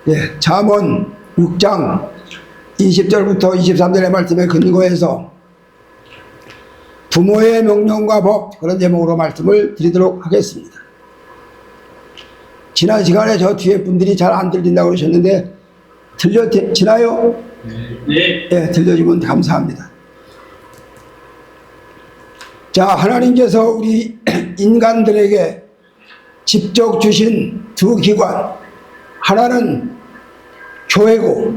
예, 잠언 6장 20절부터 23절의 말씀에 근거해서 부모의 명령과 법, 그런 제목으로 말씀을 드리도록 하겠습니다. 지난 시간에 저 뒤에 분들이 잘 안 들린다고 그러셨는데 들려지나요? 네. 예, 들려주면 감사합니다. 자, 하나님께서 우리 인간들에게 직접 주신 두 기관, 하나는 교회고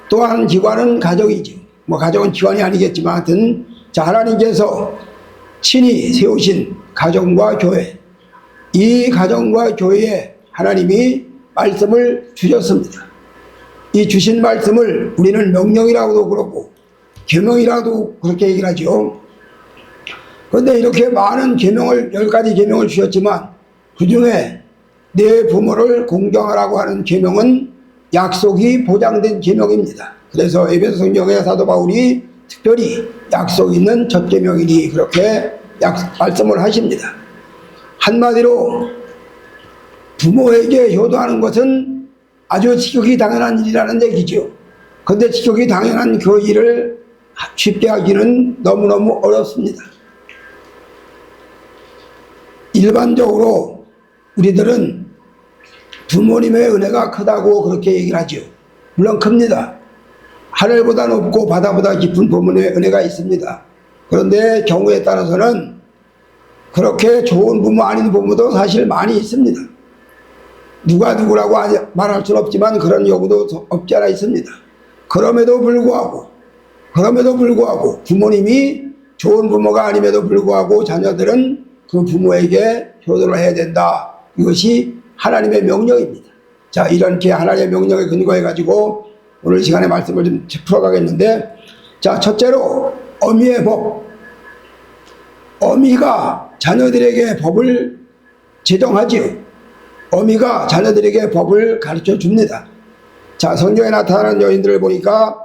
또 한 기관은 가정이죠. 뭐 가정은 기관이 아니겠지만 하여튼, 자, 하나님께서 친히 세우신 가정과 교회, 이 가정과 교회에 하나님이 말씀을 주셨습니다. 이 주신 말씀을 우리는 명령이라고도 그러고 계명이라도 그렇게 얘기를 하죠. 그런데 이렇게 많은 계명을, 10가지 계명을 주셨지만 그 중에 내 부모를 공경하라고 하는 계명은 약속이 보장된 계명입니다. 그래서 에베소 성경의 사도 바울이 특별히 약속 있는 첫 계명이니 그렇게 말씀을 하십니다. 한마디로 부모에게 효도하는 것은 아주 지극히 당연한 일이라는 얘기죠. 그런데 지극히 당연한 그 일을 쉽게 하기는 너무너무 어렵습니다. 일반적으로 우리들은 부모님의 은혜가 크다고 그렇게 얘기를 하죠. 물론 큽니다. 하늘보다 높고 바다보다 깊은 부모님의 은혜가 있습니다. 그런데 경우에 따라서는 그렇게 좋은 부모 아닌 부모도 사실 많이 있습니다. 누가 누구라고 말할 수는 없지만 그런 경우도 없지 않아 있습니다. 그럼에도 불구하고 부모님이 좋은 부모가 아님에도 불구하고 자녀들은 그 부모에게 효도를 해야 된다. 이것이 하나님의 명령입니다. 자, 이렇게 하나님의 명령에 근거해 가지고 오늘 시간에 말씀을 좀 풀어가겠는데, 자, 첫째로 어미의 법. 어미가 자녀들에게 법을 제정하지요. 어미가 자녀들에게 법을 가르쳐 줍니다. 자, 성경에 나타나는 여인들을 보니까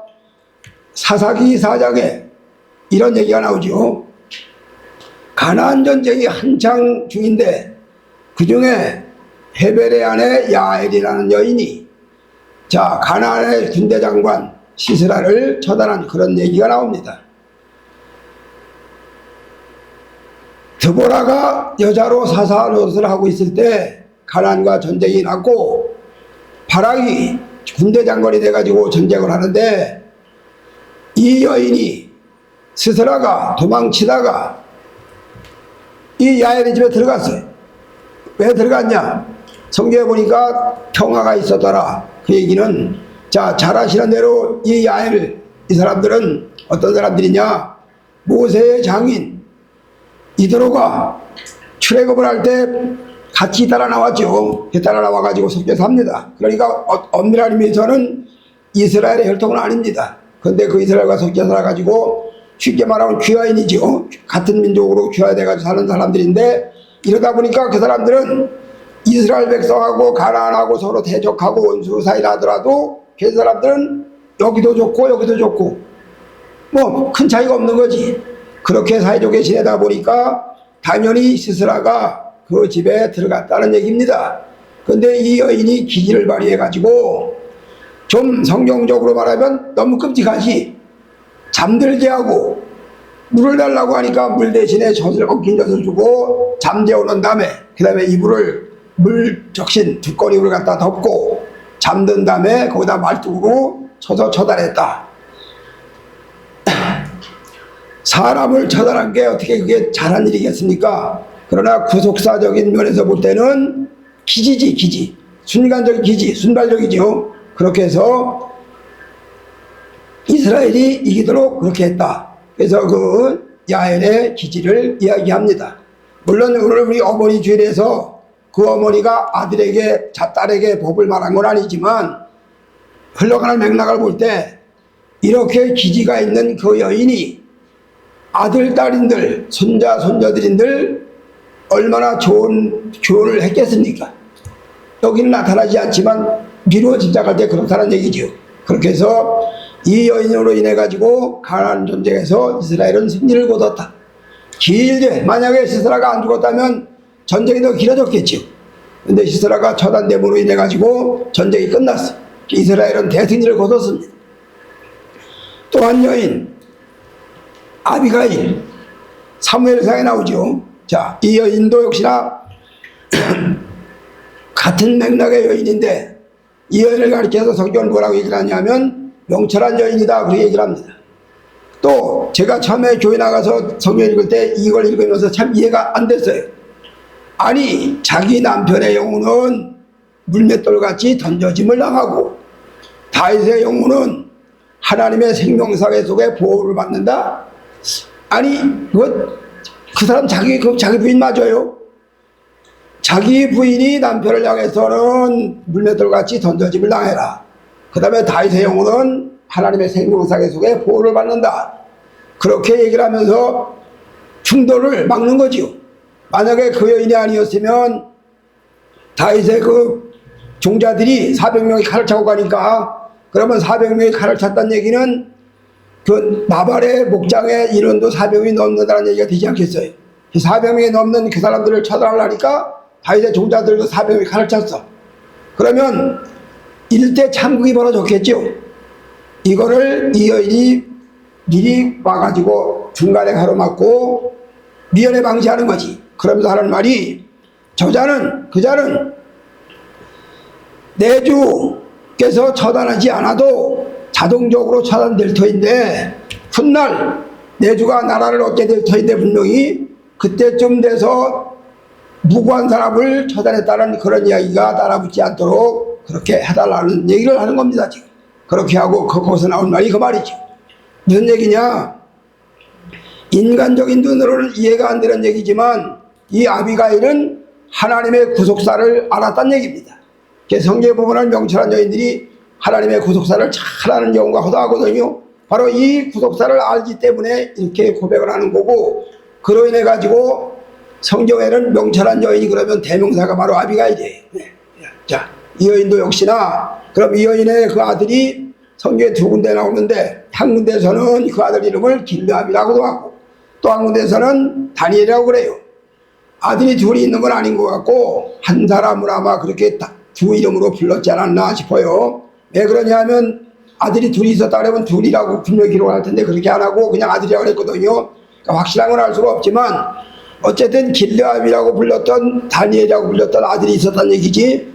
사사기 4장에 이런 얘기가 나오죠. 가나안 전쟁이 한창 중인데 그 중에 헤벨의 아내 야엘이라는 여인이, 자, 가나안의 군대 장관 시스라를 처단한 그런 얘기가 나옵니다. 드보라가 여자로 사사 노릇을 하고 있을 때 가나안과 전쟁이 났고 바락이 군대 장관이 돼가지고 전쟁을 하는데 이 여인이 시스라가 도망치다가 이 야엘의 집에 들어갔어요. 왜 들어갔냐? 성경에 보니까 평화가 있었더라. 그 얘기는, 자, 잘 아시는 대로 이 야엘, 이 사람들은 어떤 사람들이냐? 모세의 장인 이드로가 출애굽을 할 때 같이 따라 나왔죠. 따라 나와가지고 섞여 삽니다. 그러니까 엄밀한 의미에서는 이스라엘의 혈통은 아닙니다. 그런데 그 이스라엘과 섞여 살아가지고 쉽게 말하면 귀화인이죠. 같은 민족으로 귀화돼가지고 사는 사람들인데, 이러다 보니까 그 사람들은 이스라엘 백성하고 가나안하고 서로 대적하고 원수 사이라 하더라도 그 사람들은 여기도 좋고 여기도 좋고 뭐 큰 차이가 없는 거지. 그렇게 사이좋게 지내다 보니까 당연히 시스라가 그 집에 들어갔다는 얘기입니다. 그런데 이 여인이 기질을 발휘해가지고 좀 성경적으로 말하면 너무 끔찍하지. 잠들게 하고 물을 달라고 하니까 물 대신에 엉킨 젖을 주고 잠재우는 다음에 그 다음에 이불을 물 적신 두꺼리를 갖다 덮고 잠든 다음에 거기다 말뚝으로 쳐서 처단했다. 사람을 처단한 게 어떻게 그게 잘한 일이겠습니까? 그러나 구속사적인 면에서 볼 때는 기지지, 기지. 순간적인 기지, 순발력이죠. 그렇게 해서 이스라엘이 이기도록 그렇게 했다. 그래서 그 야엘의 기지를 이야기합니다. 물론 오늘 우리 어머니 주일에서 그 어머니가 아들에게, 딸에게 법을 말한 건 아니지만 흘러가는 맥락을 볼 때 이렇게 기지가 있는 그 여인이 아들, 딸인들, 손자, 손녀들인들 얼마나 좋은 교훈을 했겠습니까? 여기는 나타나지 않지만 미루어 짐작할 때 그렇다는 얘기죠. 그렇게 해서 이 여인으로 인해 가지고 가나안 전쟁에서 이스라엘은 승리를 거뒀다. 길게, 만약에 시스라가 안 죽었다면 전쟁이 더 길어졌겠죠. 근데 시스라가 처단됨으로 인해 가지고 전쟁이 끝났어. 이스라엘은 대승리를 거뒀습니다. 또 한 여인 아비가일, 사무엘상에 나오죠. 자, 이 여인도 역시나 같은 맥락의 여인인데 이 여인을 가리켜서 성경은 뭐라고 얘기를 하냐면 명철한 여인이다 그렇게 얘기를 합니다. 또 제가 처음에 교회 나가서 성경 읽을 때 이걸 읽으면서 참 이해가 안 됐어요. 아니 자기 남편의 영혼은 물맷돌같이 던져짐을 당하고 다윗의 영혼은 하나님의 생명사회 속에 보호를 받는다? 아니 그 사람 자기 부인 맞아요. 자기 부인이 남편을 향해서는 물맷돌같이 던져짐을 당해라. 그 다음에 다윗의 영혼은 하나님의 생명사회 속에 보호를 받는다. 그렇게 얘기를 하면서 충돌을 막는 거지요. 만약에 그 여인이 아니었으면 다윗의 그 종자들이 400명이 칼을 차고 가니까 그러면 400명이 칼을 찼다는 얘기는 그 나발의 목장의 인원도 400명이 넘는다는 얘기가 되지 않겠어요. 400명이 넘는 그 사람들을 처단하려니까 다윗의 종자들도 400명이 칼을 찼어. 그러면 일대 참극이 벌어졌겠죠. 이거를 이 여인이 미리 와가지고 중간에 가로막고 미연에 방지하는 거지. 그러면서 하는 말이 그자는 내 주께서 처단하지 않아도 자동적으로 처단될 터인데 훗날 내 주가 나라를 얻게 될 터인데 분명히 그때쯤 돼서 무고한 사람을 처단했다는 그런 이야기가 따라붙지 않도록 그렇게 해달라는 얘기를 하는 겁니다. 지금 그렇게 하고 거기서 나온 말이 그 말이죠. 무슨 얘기냐? 인간적인 눈으로는 이해가 안 되는 얘기지만 이 아비가일은 하나님의 구속사를 알았다는 얘기입니다. 성경에 보면 명철한 여인들이 하나님의 구속사를 잘 아는 경우가 허다하거든요. 바로 이 구속사를 알기 때문에 이렇게 고백을 하는 거고, 그로 인해 가지고 성경에는 명철한 여인이 그러면 대명사가 바로 아비가일이에요. 자, 이 여인도 역시나 그럼 이 여인의 그 아들이 성경에 두 군데 나오는데 한 군데에서는 그 아들 이름을 길르압이라고도 하고 또 한 군데에서는 다니엘이라고 그래요. 아들이 둘이 있는 건 아닌 것 같고 한 사람을 아마 그렇게 두 이름으로 불렀지 않았나 싶어요. 왜 그러냐 하면 아들이 둘이 있었다 그러면 둘이라고 분명히 기록할 텐데 그렇게 안 하고 그냥 아들이라고 그랬거든요. 그러니까 확실한 건 알 수가 없지만 어쨌든 길르압이라고 불렸던 다니엘이라고 불렸던 아들이 있었다는 얘기지.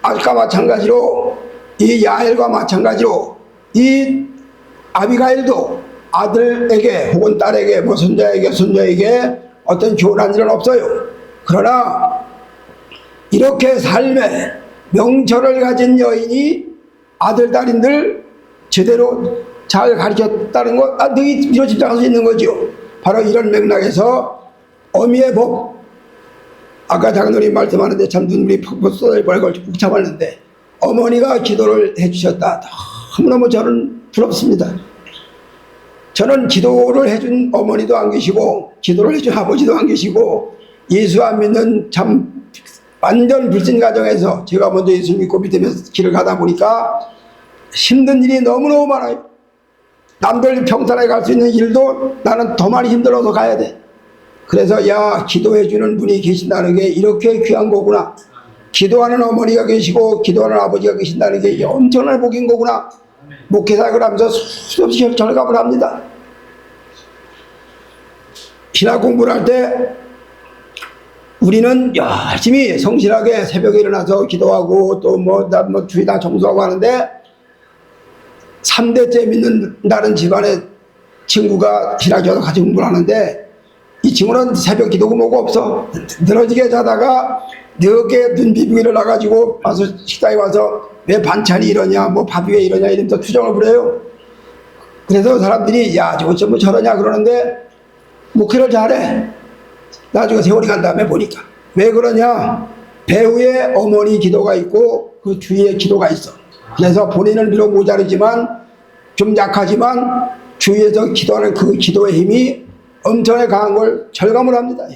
아까 마찬가지로 이 야엘과 마찬가지로 이 아비가일도 아들에게 혹은 딸에게 뭐 손자에게 손녀에게 어떤 교훈한 일은 없어요. 그러나 이렇게 삶에 명철을 가진 여인이 아들 딸인들 제대로 잘 가르쳤다는 것 능히 집중할 수 있는 거죠. 바로 이런 맥락에서 어미의 복, 아까 장로님 말씀하는데 참 눈물이 퍽퍽 쏟아질 뻔해서 꾹 참았는데 어머니가 기도를 해주셨다. 너무너무 저는 부럽습니다. 저는 기도를 해준 어머니도 안 계시고 기도를 해준 아버지도 안 계시고 예수 안 믿는 참 완전 불신 가정에서 제가 먼저 예수 믿고 믿으면서 길을 가다 보니까 힘든 일이 너무너무 많아요. 남들 평탄하게 갈 수 있는 일도 나는 더 많이 힘들어서 가야 돼. 그래서 야, 기도해주는 분이 계신다는 게 이렇게 귀한 거구나. 기도하는 어머니가 계시고 기도하는 아버지가 계신다는 게 엄청난 복인 거구나. 목회사역을 하면서 수없이 절감을 합니다. 신학 공부를 할 때 우리는 열심히 성실하게 새벽에 일어나서 기도하고 또 주위 다 청소하고 하는데 3대째 믿는 다른 집안의 친구가 신학교에서 같이 공부를 하는데 이 친구는 새벽 기도가 뭐가 없어. 늘어지게 자다가 늦게 눈 비비고 일어나가지고 와서 식당에 와서 왜 반찬이 이러냐 뭐 밥이 왜 이러냐 이러면서 투정을 부려요. 그래서 사람들이 야 저거 뭐 저러냐 그러는데 목회를 잘해. 나중에 세월이 간 다음에 보니까 왜 그러냐, 배우의 어머니 기도가 있고 그 주위에 기도가 있어. 그래서 본인은 비록 모자르지만 좀 약하지만 주위에서 기도하는 그 기도의 힘이 엄청나게 강한 걸 절감을 합니다.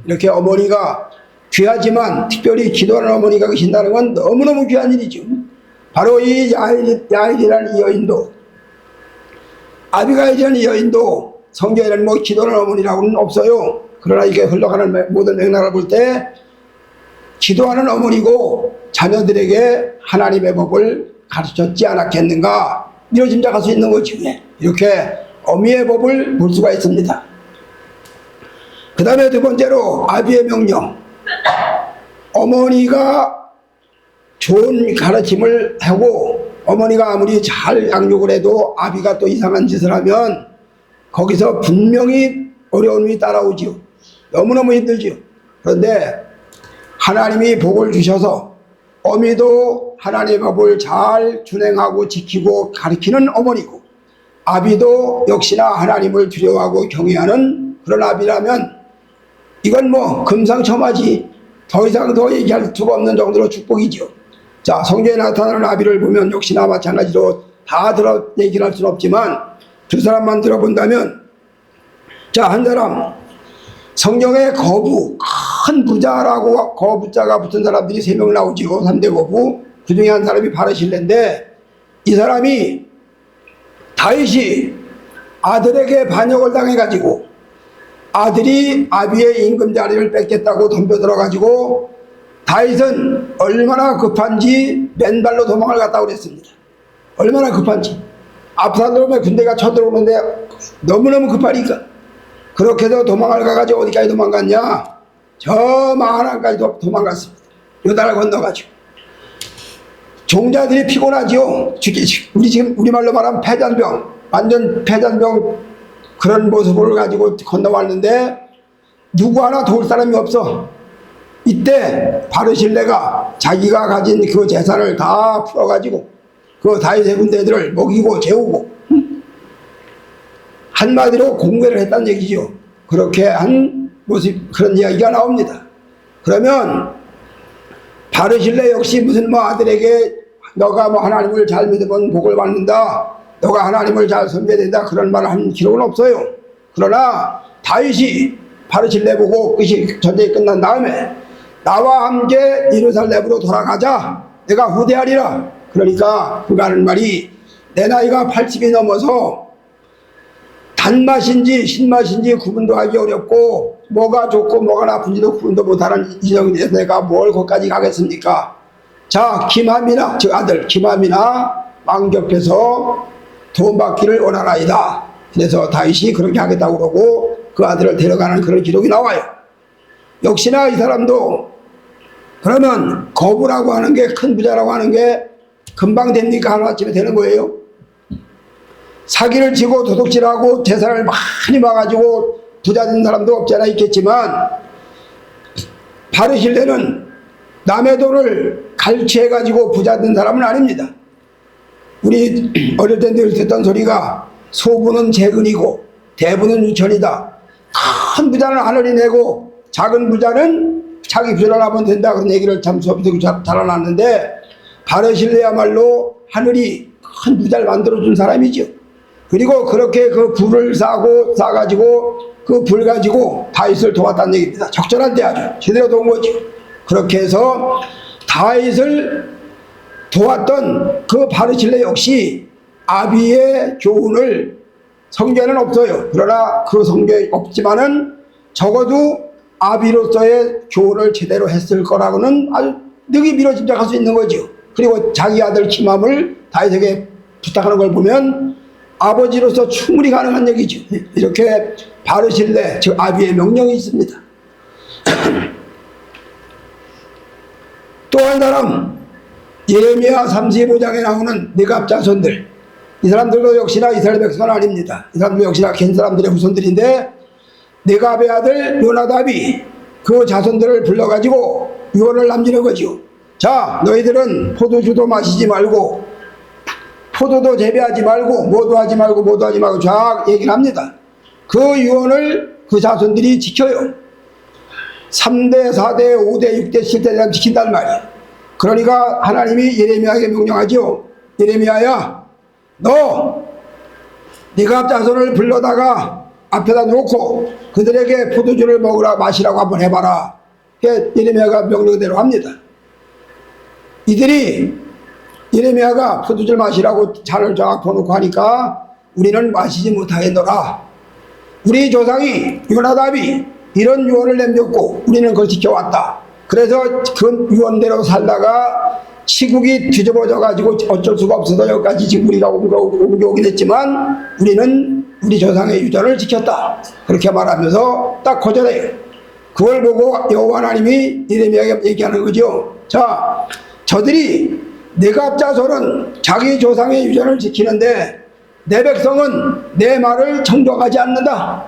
이렇게 어머니가 귀하지만 특별히 기도하는 어머니가 계신다는 건 너무너무 귀한 일이죠. 바로 이 야엘이라는 이 여인도, 아비가일이라는 이 여인도 성경에는 뭐 기도하는 어머니라고는 없어요. 그러나 이게 흘러가는 모든 맥락을 볼 때 기도하는 어머니고 자녀들에게 하나님의 법을 가르쳤지 않았겠는가 이런 짐작할 수 있는 거지. 이렇게 어미의 법을 볼 수가 있습니다. 그 다음에 두 번째로 아비의 명령. 어머니가 좋은 가르침을 하고 어머니가 아무리 잘 양육을 해도 아비가 또 이상한 짓을 하면 거기서 분명히 어려움이 따라오지요. 너무너무 힘들지요. 그런데 하나님이 복을 주셔서 어미도 하나님의 법을 잘 준행하고 지키고 가르치는 어머니고 아비도 역시나 하나님을 두려워하고 경외하는 그런 아비라면 이건 뭐 금상첨화지 더 이상 더 얘기할 수가 없는 정도로 축복이죠. 자, 성경에 나타나는 아비를 보면 역시나 마찬가지로 다 얘기를 할 수는 없지만 두 사람만 들어본다면, 자, 한 사람 성경에 거부, 큰 부자라고 거부자가 붙은 사람들이 3명 나오지요. 3대 거부. 그 중에 한 사람이 바르실레인데 이 사람이 다윗이 아들에게 반역을 당해가지고 아들이 아비의 임금자리를 뺏겠다고 덤벼들어가지고 다윗은 얼마나 급한지 맨발로 도망을 갔다고 그랬습니다. 얼마나 급한지. 압살롬의 군대가 쳐들어오는데 너무너무 급하니까 그렇게 해서 도망을 가가지고 어디까지 도망갔냐? 저 마하란까지 도망갔습니다. 요단을 건너가지고. 종자들이 피곤하지요. 우리 지금 우리말로 말하면 패잔병, 완전 패잔병 그런 모습을 가지고 건너왔는데 누구 하나 도울 사람이 없어. 이때 바르실레가 자기가 가진 그 재산을 다 풀어가지고 그 다윗의 군대들을 먹이고 재우고 한마디로 공개를 했다는 얘기죠. 그렇게 한 모습, 그런 이야기가 나옵니다. 그러면 바르실레 역시 무슨 뭐 아들에게 너가 뭐 하나님을 잘 믿으면 복을 받는다, 너가 하나님을 잘 섬겨야 된다, 그런 말을 한 기록은 없어요. 그러나 다윗이 바르실레 보고 전쟁이 끝난 다음에 나와 함께 예루살렘으로 돌아가자, 내가 후대하리라. 그러니까 그가 하는 말이, 내 나이가 80이 넘어서 단맛인지 신맛인지 구분도 하기 어렵고 뭐가 좋고 뭐가 나쁜지도 구분도 못하는 인형이 돼서 내가 뭘 거기까지 가겠습니까? 자, 김함이나, 즉 아들 김함이나 왕 곁에서 도움받기를 원하나이다. 그래서 다윗이 그렇게 하겠다고 그러고 그 아들을 데려가는 그런 기록이 나와요. 역시나 이 사람도 그러면 거부라고 하는 게, 큰 부자라고 하는 게 금방 됩니까? 하루아침에 되는 거예요? 사기를 치고 도둑질하고 재산을 많이 봐가지고 부자 된 사람도 없지 않아 있겠지만 바르실레는 남의 돈을 갈취해가지고 부자 된 사람은 아닙니다. 우리 어릴 때 늘 듣던 소리가 소부는 재근이고 대부는 유천이다. 큰 부자는 하늘이 내고 작은 부자는 자기 부자를 하면 된다, 그런 얘기를 참 수업에서 자라났는데 바르실레야말로 하늘이 큰 부자를 만들어준 사람이죠. 그리고 그렇게 그 불을 싸가지고 그 불 가지고 다윗을 도왔다는 얘기입니다. 적절한 때 아주 제대로 도운 거죠. 그렇게 해서 다윗을 도왔던 그 바르실레 역시 아비의 교훈을 성경에는 없어요. 그러나 그 성경에 없지만은 적어도 아비로서의 교훈을 제대로 했을 거라고는 아주 능히 미뤄 짐작할 수 있는 거죠. 그리고 자기 아들 김함을 다윗에게 부탁하는 걸 보면 아버지로서 충분히 가능한 얘기죠. 이렇게 바르실레, 즉 아비의 명령이 있습니다. 또 한 사람, 예레미야 35장에 나오는 네갑 자손들. 이 사람들도 역시나 이스라엘 백성은 아닙니다. 이 사람도 역시나 겐 사람들의 후손들인데 네갑의 아들 요나답이 그 자손들을 불러가지고 유언을 남기는 거죠. 자, 너희들은 포도주도 마시지 말고 포도도 재배하지 말고 모두 하지 말고 쫙 얘기를 합니다. 그 유언을 그 자손들이 지켜요. 3대, 4대, 5대, 6대, 7대 지킨단 말이에요. 그러니까 하나님이 예레미야에게 명령하죠. 예레미야야, 너 네가 자손을 불러다가 앞에다 놓고 그들에게 포도주를 먹으라 마시라고 한번 해봐라. 예레미야가 명령대로 합니다. 이들이 예레미야가 포도주를 마시라고 잔을 쫙 퍼놓고 하니까 우리는 마시지 못하겠노라. 우리 조상이 요나답이 이런 유언을 남겼고 우리는 그걸 지켜왔다. 그래서 그 유언대로 살다가 시국이 뒤집어져 가지고 어쩔 수가 없어서 여기까지 지금 우리가 옮겨오긴 했지만 우리는 우리 조상의 유전을 지켰다, 그렇게 말하면서 딱 거절해요. 그걸 보고 여호와 하나님이 예레미야에게 얘기하는 거죠. 자, 저들이 내가 자손은 자기 조상의 유전을 지키는데 내 백성은 내 말을 청종하지 않는다.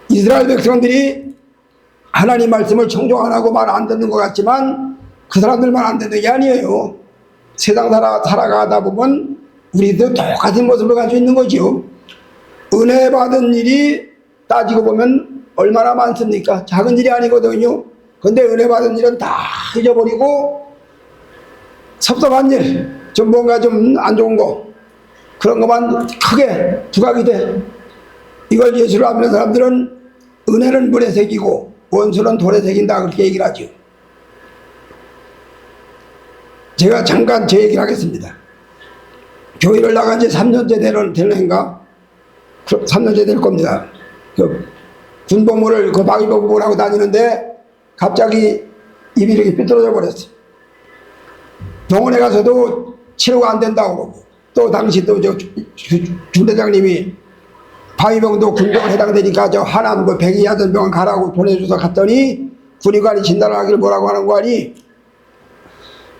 이스라엘 백성들이 하나님 말씀을 청종 안 하고 말 안 듣는 것 같지만 그 사람들만 안 듣는 게 아니에요. 세상 살아가다 보면 우리도 똑같은 모습을 가지고 있는 거죠. 은혜 받은 일이 따지고 보면 얼마나 많습니까? 작은 일이 아니거든요. 근데 은혜 받은 일은 다 잊어버리고 섭섭한 일, 좀 뭔가 좀 안 좋은 거, 그런 것만 크게 부각이 돼. 이걸 예수를 믿는 사람들은 은혜는 물에 새기고 원수는 돌에 새긴다, 그렇게 얘기를 하죠. 제가 잠깐 제 얘기를 하겠습니다. 교회를 나간 지 3년째 되는가? 3년째 될 겁니다. 군복무를 방위복무를 하고 다니는데 갑자기 입이 이렇게 삐뚤어져 버렸어요. 병원에 가서도 치료가 안 된다고 그러고, 또 당시 또 중대장님이 방위병도 군병에 해당되니까 저 하남 백이하던 병원 가라고 보내줘서 갔더니 군의관이 진단을 하기를 뭐라고 하는 거 아니,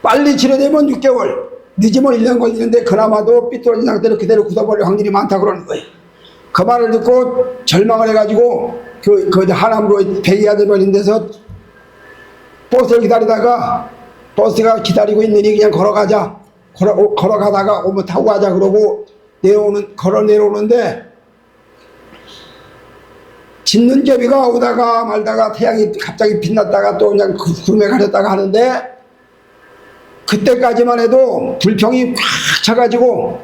빨리 치료되면 6개월, 늦으면 1년 걸리는데 그나마도 삐뚤어진 상태로 그대로 굳어버릴 확률이 많다 그러는 거예요. 그 말을 듣고 절망을 해가지고 그 하남으로 백이하던 병원 데서 버스를 기다리다가 버스가 기다리고 있느니 그냥 걸어가자, 걸어가다가 오면 타고 가자 그러고 걸어 내려오는데 짖는 개비가 오다가 말다가 태양이 갑자기 빛났다가 또 그냥 구름에 가렸다가 하는데, 그때까지만 해도 불평이 꽉 차가지고,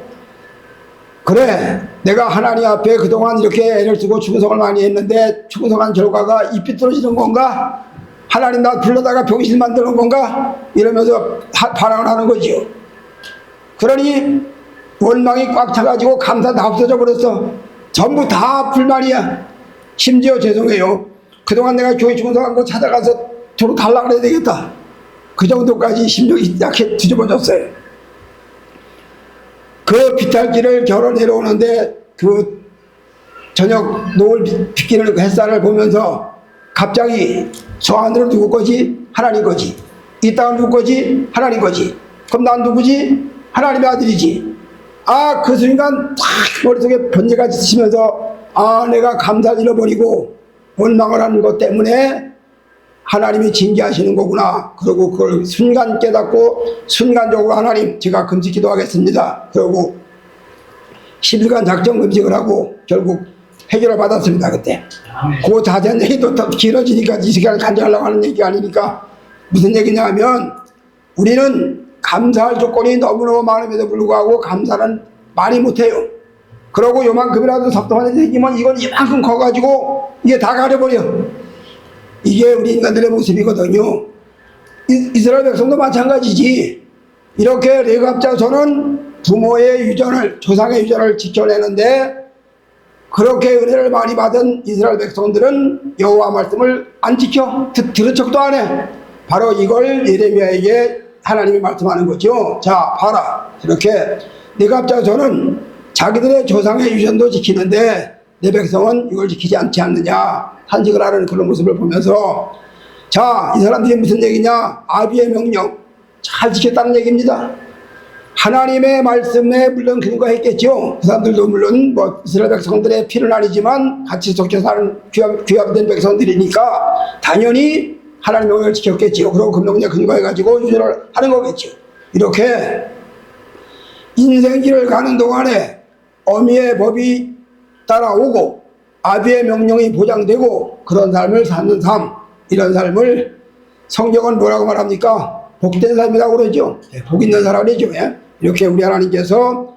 그래 내가 하나님 앞에 그동안 이렇게 애를 쓰고 충성을 많이 했는데 충성한 결과가 이 삐뚤어지는 건가? 하나님 나 불러다가 병신 만드는 건가? 이러면서 반항을 하는 거지요. 그러니 원망이 꽉 차가지고 감사 다 없어져 버렸어. 전부 다 불만이야. 심지어 죄송해요, 그동안 내가 교회 충성한 거 찾아가서 저로 달라고 해야 되겠다, 그 정도까지 심정이 약해 뒤집어졌어요. 그 비탈길을 걸어 내려오는데 그 저녁 노을 비키는 햇살을 보면서 갑자기 저 하늘은 누구 거지? 하나님 거지. 이 땅은 누구 거지? 하나님 거지. 그럼 난 누구지? 하나님의 아들이지. 그 순간 탁 머릿속에 번개가 치면서 내가 감사를 잃어버리고 원망을 하는 것 때문에 하나님이 징계하시는 거구나. 그리고 그걸 순간 깨닫고 순간적으로 하나님 제가 금식 기도하겠습니다. 그리고 10일간 작정 금식을 하고 결국 해결을 받았습니다. 그때. 그 자세한 얘기도 더 길어지니까 이 시간을 간절하려고 하는 얘기가 아니니까 무슨 얘기냐 하면, 우리는 감사할 조건이 너무너무 많음에도 불구하고 감사는 많이 못해요. 그러고 요만큼이라도 섭섭한 일이 생기면 이건 이만큼 커가지고 이게 다 가려버려. 이게 우리 인간들의 모습이거든요. 이스라엘 백성도 마찬가지지. 이렇게 레갑자손은 부모의 유전을, 조상의 유전을 지켜내는데, 그렇게 은혜를 많이 받은 이스라엘 백성들은 여호와 말씀을 안 지켜, 들은 척도 안 해. 바로 이걸 예레미야에게 하나님이 말씀하는 거죠. 자, 봐라. 이렇게 레갑자손은 자기들의 조상의 유전도 지키는데 내 백성은 이걸 지키지 않지 않느냐, 탄식을 하는 그런 모습을 보면서, 자, 이 사람들이 무슨 얘기냐? 아비의 명령 잘 지켰다는 얘기입니다. 하나님의 말씀에 물론 근거했겠죠. 그 사람들도 물론 이스라엘 백성들의 피는 아니지만 같이 섞여 사는 귀합된 백성들이니까 당연히 하나님의 명령을 지켰겠죠. 그리고 그 명령에 근거해가지고 유전을 하는 거겠죠. 이렇게 인생길을 가는 동안에 어미의 법이 따라오고 아비의 명령이 보장되고 그런 삶을 사는 삶, 이런 삶을 성경은 뭐라고 말합니까? 복된 삶이라고 그러죠. 복 있는 사람이죠. 이렇게 우리 하나님께서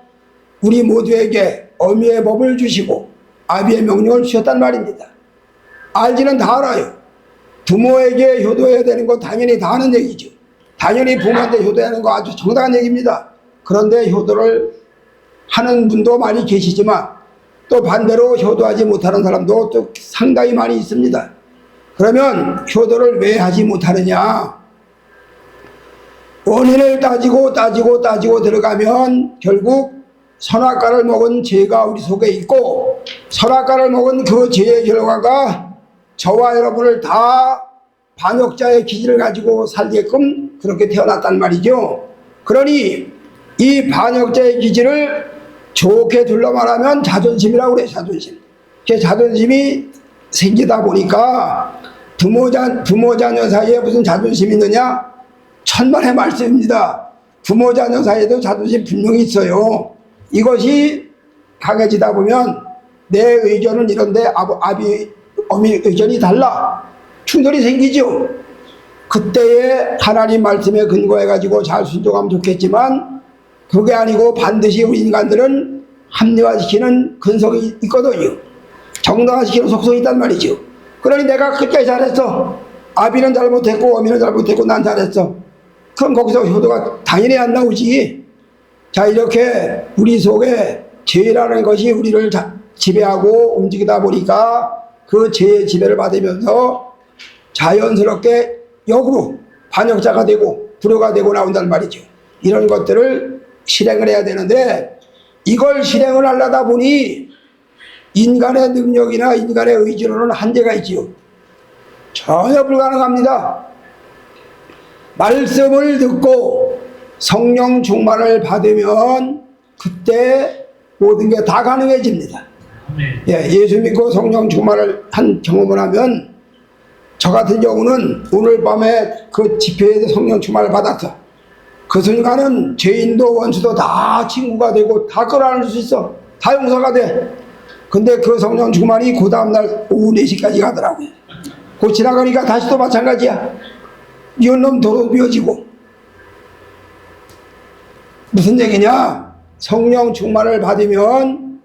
우리 모두에게 어미의 법을 주시고 아비의 명령을 주셨단 말입니다. 알지는 다 알아요. 부모에게 효도해야 되는 거 당연히 다 아는 얘기죠. 당연히 부모한테 효도해야 하는 거 아주 정당한 얘기입니다. 그런데 효도를 하는 분도 많이 계시지만 또 반대로 효도하지 못하는 사람도 또 상당히 많이 있습니다. 그러면 효도를 왜 하지 못하느냐? 원인을 따지고 들어가면 결국 선악과를 먹은 죄가 우리 속에 있고, 선악과를 먹은 그 죄의 결과가 저와 여러분을 다 반역자의 기질을 가지고 살게끔 그렇게 태어났단 말이죠. 그러니 이 반역자의 기질을 좋게 둘러 말하면 자존심이라고 그래요. 자존심. 그 자존심이 생기다 보니까 부모 자녀 사이에 무슨 자존심이 있느냐? 천만의 말씀입니다. 부모 자녀 사이에도 자존심 분명히 있어요. 이것이 강해지다 보면 내 의견은 이런데 어미 의견이 달라. 충돌이 생기죠. 그때에 하나님 말씀에 근거해 가지고 잘 순종하면 좋겠지만, 그게 아니고 반드시 우리 인간들은 합리화시키는 근성이 있거든요. 정당화시키는 속성이 있단 말이죠. 그러니 내가 끝까지 잘했어. 아비는 잘못했고 어미는 잘못했고 난 잘했어. 그럼 거기서 효도가 당연히 안 나오지. 자, 이렇게 우리 속에 죄라는 것이 우리를 지배하고 움직이다 보니까 그 죄의 지배를 받으면서 자연스럽게 역으로 반역자가 되고 불효가 되고 나온단 말이죠. 이런 것들을 실행을 해야 되는데, 이걸 실행을 하려다 보니 인간의 능력이나 인간의 의지로는 한계가 있지요. 전혀 불가능합니다. 말씀을 듣고 성령 충만을 받으면 그때 모든 게 다 가능해집니다. 예, 예수 믿고 성령 충만을 한 경험을 하면, 저 같은 경우는 오늘 밤에 그 집회에 성령 충만을 받았어. 그 순간은 죄인도 원수도 다 친구가 되고 다 끌어안을 수 있어. 다 용서가 돼. 근데 그 성령 충만이 그 다음날 오후 4시까지 가더라고요. 그 지나가니까 다시 또 마찬가지야. 이놈 도로 비워지고. 무슨 얘기냐? 성령 충만을 받으면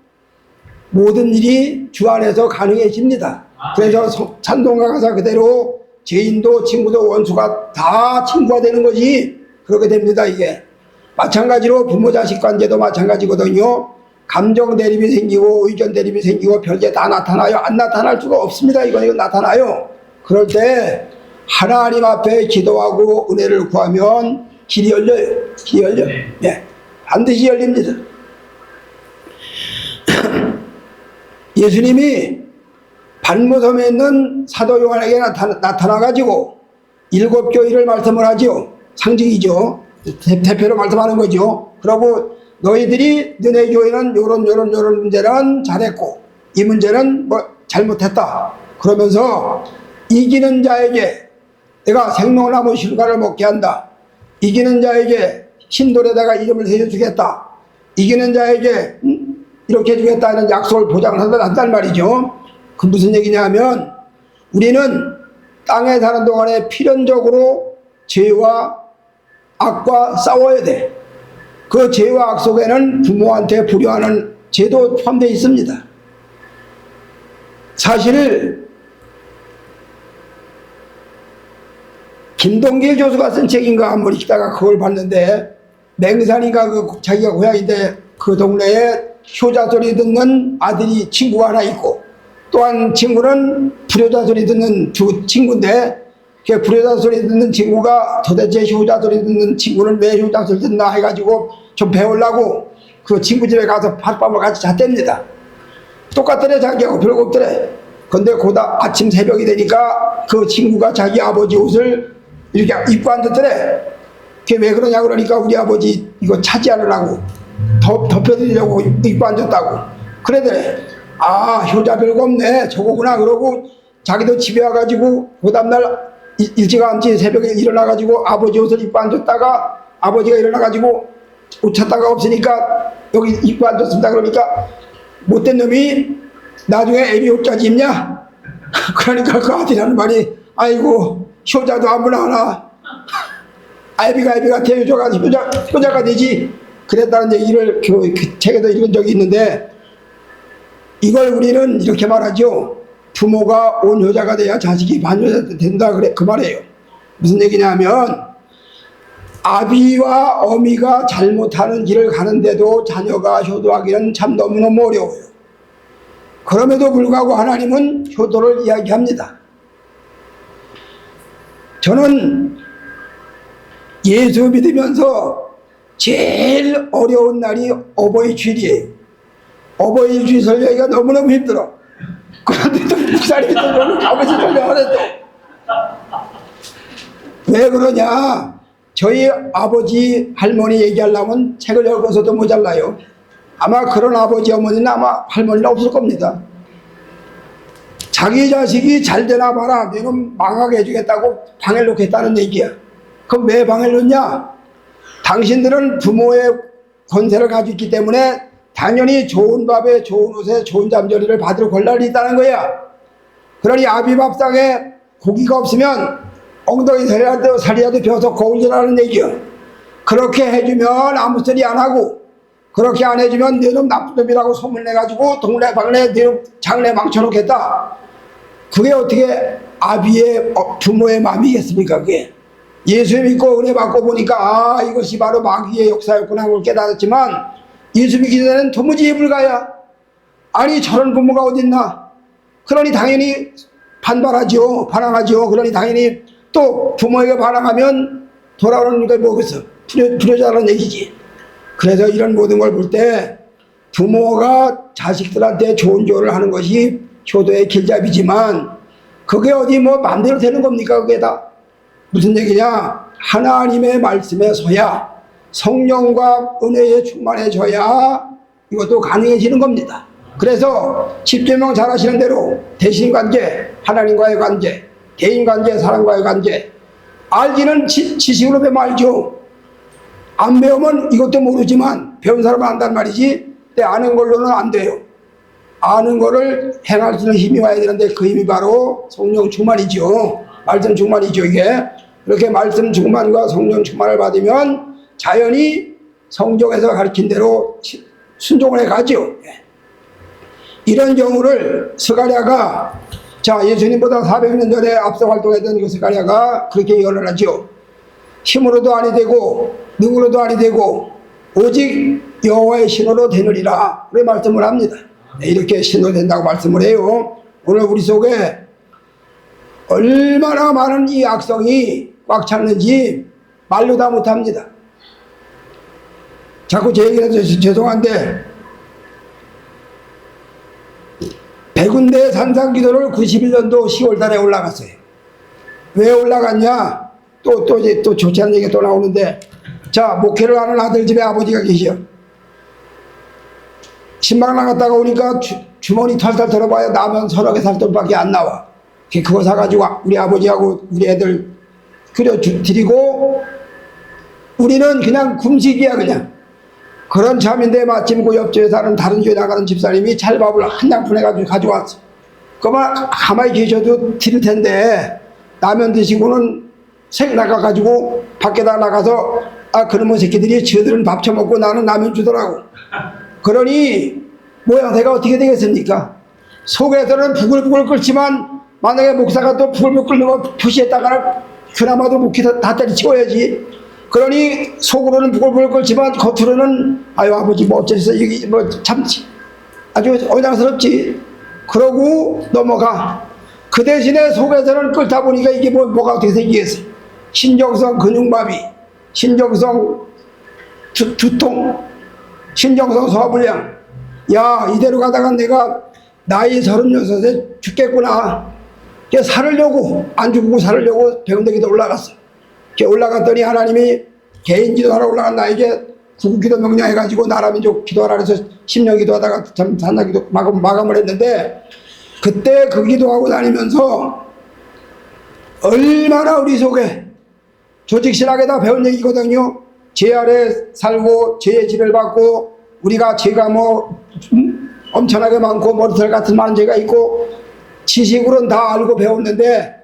모든 일이 주 안에서 가능해집니다. 그래서 찬송가 가사 그대로 죄인도 친구도 원수가 다 친구가 되는 거지. 그렇게 됩니다. 이게 마찬가지로 부모 자식 관계도 마찬가지거든요. 감정 대립이 생기고 의견 대립이 생기고 별게 다 나타나요. 안 나타날 수가 없습니다. 이건 나타나요. 그럴 때 하나님 앞에 기도하고 은혜를 구하면 길이 열려요. 길이 열려요. 네. 반드시 열립니다. 예수님이 발모섬에 있는 사도 요한에게 나타나가지고 7 교회를 말씀을 하죠. 상징이죠. 대표로 말씀하는 거죠. 그러고 너희들이 너네 교회는 요런 문제는 잘했고 이 문제는 뭐 잘못했다. 그러면서 이기는 자에게 내가 생명나무 실과를 먹게 한다. 이기는 자에게 신돌에다가 이름을 새겨주겠다. 이기는 자에게 이렇게 해주겠다는 약속을 보장한단 말이죠. 그 무슨 얘기냐 하면, 우리는 땅에 사는 동안에 필연적으로 죄와 악과 싸워야 돼. 그 죄와 악 속에는 부모한테 불효하는 죄도 포함되어 있습니다. 사실 김동길 교수가 쓴 책인가 한번 읽다가 그걸 봤는데, 맹산인가 자기가 고향인데 그 동네에 효자 소리 듣는 아들이 친구가 하나 있고, 또한 친구는 불효자 소리 듣는 두 친구인데, 그 불효자 소리 듣는 친구가 도대체 효자 소리 듣는 친구는 왜 효자 소리 듣나 해가지고 좀 배우려고 그 친구 집에 가서 하룻밤을 같이 잤답니다. 똑같더래. 자기하고 별거 없더래. 근데 아침 새벽이 되니까 그 친구가 자기 아버지 옷을 이렇게 입고 앉았더래. 그게 왜 그러냐 그러니까 우리 아버지 이거 차지하려고 덮여드리려고 입고 앉았다고 그러더래. 아, 효자 별거 없네 저거구나. 그러고 자기도 집에 와가지고 그 다음날 일찌감치 새벽에 일어나가지고 아버지 옷을 입고 앉았다가, 아버지가 일어나가지고 옷 찾다가 없으니까 여기 입고 앉았습니다. 그러니까 못된 놈이 나중에 애비 옷까지 입냐? 그러니까 그 아들이 하는 말이, 아이고 효자도 아무나 하나, 애비가 태효자가 효자가 되지. 그랬다는 얘기를 그 책에도 읽은 적이 있는데, 이걸 우리는 이렇게 말하죠. 부모가 온 효자가 돼야 자식이 반효자 된다. 그래, 그 말이에요. 무슨 얘기냐면, 아비와 어미가 잘못하는 길을 가는데도 자녀가 효도하기는 참 너무너무 어려워요. 그럼에도 불구하고 하나님은 효도를 이야기합니다. 저는 예수 믿으면서 제일 어려운 날이 어버이 주일이에요. 어버이 주일 설교하기가 너무너무 힘들어. 그런데도 목사님이 또 아버지 설교하래 또. 왜 그러냐? 저희 아버지 할머니 얘기하려면 책을 읽어서도 모자라요. 아마 그런 아버지 어머니는 아마 할머니는 없을 겁니다. 자기 자식이 잘 되나 봐라, 너는 망하게 해주겠다고 방해를 놓겠다는 얘기야. 그럼 왜 방해를 놓냐? 당신들은 부모의 권세를 가지고 있기 때문에 당연히 좋은 밥에 좋은 옷에 좋은 잠자리를 받을 권한이 있다는 거야. 그러니 아비밥상에 고기가 없으면 엉덩이 살이라도 벼서 거울질하는 얘기야. 그렇게 해주면 아무 소리 안 하고, 그렇게 안 해주면 너는 나쁜 놈이라고 소문내가지고 동네방네 너는 장래 망쳐놓겠다. 그게 어떻게 아비의 부모의 마음이겠습니까? 그게 예수 믿고 은혜 받고 보니까 아, 이것이 바로 마귀의 역사였구나 하고 깨달았지만, 예수 믿기 전에는 도무지 불가야. 아니 저런 부모가 어딨나. 그러니 당연히 반발하지요, 반항하지요. 그러니 당연히 또 부모에게 반항하면 돌아오는 게 뭐겠어, 불효자라는 얘기지. 그래서 이런 모든 걸 볼 때 부모가 자식들한테 좋은 조언을 하는 것이 효도의 길잡이지만, 그게 어디 뭐 마음대로 되는 겁니까? 그게 다 무슨 얘기냐? 하나님의 말씀에 서야, 성령과 은혜에 충만해져야 이것도 가능해지는 겁니다. 그래서 십계명 잘 하시는 대로 대신관계, 하나님과의 관계, 대인관계, 사람과의 관계, 알기는 지식으로 배우면 알죠. 안 배우면 이것도 모르지만 배운 사람은 안단 말이지. 근데 아는 걸로는 안 돼요. 아는 거를 행할 수 있는 힘이 와야 되는데 그 힘이 바로 성령 충만이죠. 말씀 충만이죠. 이게 그렇게 말씀 충만과 성령 충만을 받으면 자연히 성경에서 가르친 대로 순종을 해가죠. 이런 경우를 스가랴가, 자, 예수님보다 400년 전에 앞서 활동했던 그 스가랴가 그렇게 예언을 하죠. 힘으로도 아니 되고 능으로도 아니 되고 오직 여호와의 신호로 되느니라, 그렇게 말씀을 합니다. 이렇게 신호된다고 말씀을 해요. 오늘 우리 속에 얼마나 많은 이 악성이 꽉 찼는지 말로 다 못합니다. 자꾸 제 얘기를 해서 죄송한데, 백운대 산상기도를 91년도 10월 달에 올라갔어요. 왜 올라갔냐? 또 좋지 않은 얘기가 또 나오는데, 자, 목회를 하는 아들 집에 아버지가 계셔. 신방 나갔다가 오니까 주머니 털털 털어봐야 라면 서너 개 살 돈밖에 안 나와. 그거 사가지고 우리 아버지하고 우리 애들 끓여드리고, 우리는 그냥 굶식이야 그냥. 그런 참인데 마침 그 옆집에 사는 다른 교회 나가는 집사님이 찰밥을 한 장푼 해가지고 가져왔어. 그만 가만히 계셔도 드릴 텐데 라면 드시고는 색 나가가지고 밖에다 나가서 아, 그놈의 새끼들이 저들은 밥 처먹고 나는 라면 주더라고. 그러니 모양새가 어떻게 되겠습니까? 속에서는 부글부글 끓지만 만약에 목사가 또 부글부글 끓는 거 표시했다가는 그나마도 목이 다 때려치워야지. 그러니 속으로는 부글부글 끓지만 겉으로는 아유 아버지 뭐 어째서 여기 뭐 참 아주 어장스럽지. 그러고 넘어가. 그 대신에 속에서는 끓다 보니까 이게 뭐가 어떻게 생기겠어. 신경성 근육마비, 신경성 두통, 신경성 소화불량. 야, 이대로 가다가 내가 나이 36에 죽겠구나. 살으려고, 안 죽고 살으려고 병원대기도 올라갔어. 올라갔더니 하나님이 개인 기도하러 올라간 나에게 구국기도 명령해가지고 나라민족 기도하라 해서 10년 기도하다가 참 산나기도 마감을 했는데, 그때 그 기도하고 다니면서 얼마나 우리 속에 조직신학에다 배운 얘기거든요. 죄 아래 살고 죄의 지배를 받고 우리가 죄가 엄청나게 많고 머리털 같은 많은 죄가 있고 지식으로는 다 알고 배웠는데,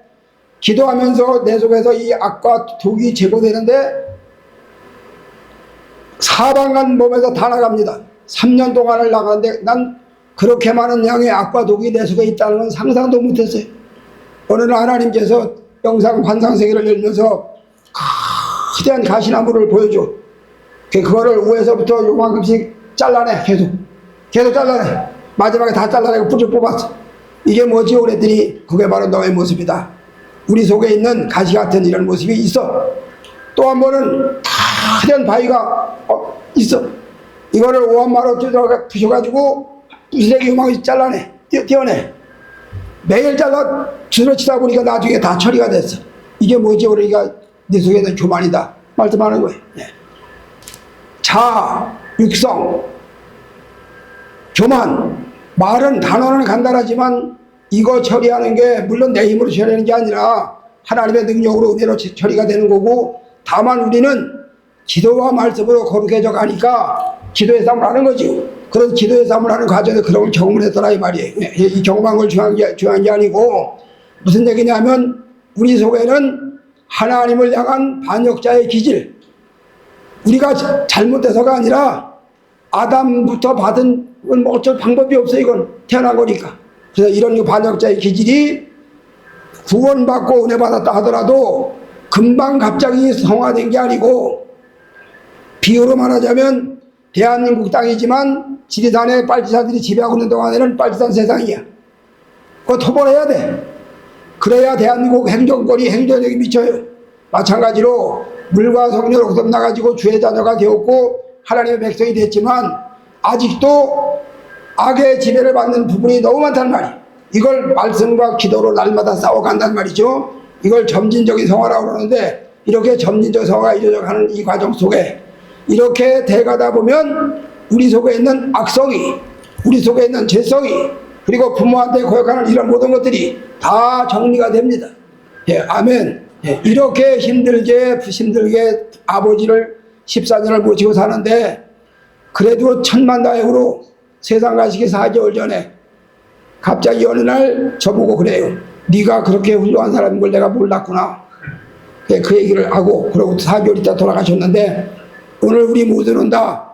기도하면서 내 속에서 이 악과 독이 제거되는데 사방간 몸에서 다 나갑니다. 3년 동안을 나가는데 난 그렇게 많은 양의 악과 독이 내 속에 있다는 건 상상도 못했어요. 어느 날 하나님께서 영상 환상세계를 열면서 거대한 가시나무를 보여줘. 그거를 위에서부터 요만큼씩 잘라내. 계속 잘라내. 마지막에 다 잘라내고 뿌리 뽑았어. 이게 뭐지? 그랬더니 그게 바로 너의 모습이다. 우리 속에 있는 가시 같은 이런 모습이 있어. 또 한 번은 하얀 바위가 있어. 이거를 5만원 뜯어가 부셔가지고 부스레기 요망이 잘라내, 떼어내. 매일 잘라 주러치다 보니까 나중에 다 처리가 됐어. 이게 뭐지? 그러니까 네 속에는 교만이다 말씀하는 거예요. 네. 자, 육성, 교만. 말은 단어는 간단하지만 이거 처리하는 게 물론 내 힘으로 처리하는 게 아니라 하나님의 능력으로 은혜로 처리가 되는 거고, 다만 우리는 기도와 말씀으로 거룩해져 가니까 기도의 싸움을 하는 거죠. 그런 기도의 싸움을 하는 과정에서 그런 걸 경험을 했더라 이 말이에요. 이 경험한 걸 중요한 게 아니고, 무슨 얘기냐면 우리 속에는 하나님을 향한 반역자의 기질, 우리가 잘못돼서가 아니라 아담부터 받은 건 뭐 어쩔 방법이 없어. 이건 태어난 거니까. 그래서 이런 반역자의 기질이 구원받고 은혜 받았다 하더라도 금방 갑자기 성화된 게 아니고, 비유로 말하자면 대한민국 땅이지만 지리산에 빨치산들이 지배하고 있는 동안에는 빨치산 세상이야. 그거 토벌해야 돼. 그래야 대한민국 행정권이 행정력이 미쳐요. 마찬가지로 물과 성령으로 거듭나가지고 주의 자녀가 되었고 하나님의 백성이 됐지만 아직도 악의 지배를 받는 부분이 너무 많단 말이에요. 이걸 말씀과 기도로 날마다 싸워간단 말이죠. 이걸 점진적인 성화라고 그러는데, 이렇게 점진적 성화가 이루어가는 이 과정 속에 이렇게 돼가다 보면 우리 속에 있는 악성이, 우리 속에 있는 죄성이, 그리고 부모한테 고역하는 이런 모든 것들이 다 정리가 됩니다. 예, 아멘. 예, 이렇게 힘들게 아버지를 14년을 모시고 사는데, 그래도 천만다행으로 세상 가시기 4개월 전에 갑자기 어느 날 저보고 그래요. 네가 그렇게 훌륭한 사람인 걸 내가 몰랐구나. 그 얘기를 하고, 그러고 4개월 있다 돌아가셨는데, 오늘 우리 모두는 다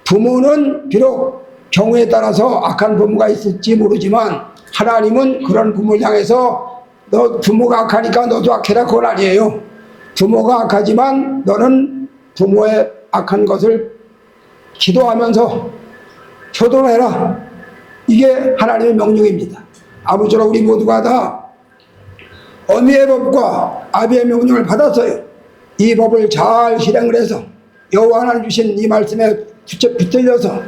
부모는 비록 경우에 따라서 악한 부모가 있을지 모르지만 하나님은 그런 부모를 향해서 너 부모가 악하니까 너도 악해라, 그건 아니에요. 부모가 악하지만 너는 부모의 악한 것을 기도하면서 효도를 해라. 이게 하나님의 명령입니다. 아무쪼록 우리 모두가 다 어미의 법과 아비의 명령을 받았어요. 이 법을 잘 실행을 해서 여호와 하나님 주신 이 말씀에 붙들려서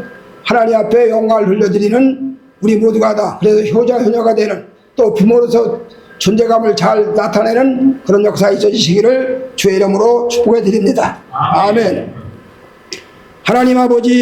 하나님 앞에 영광을 돌려드리는 우리 모두가 다, 그래서 효자 효녀가 되는, 또 부모로서 존재감을 잘 나타내는 그런 역사가 있어지시기를 주의 이름으로 축복해 드립니다. 아멘. 하나님 아버지,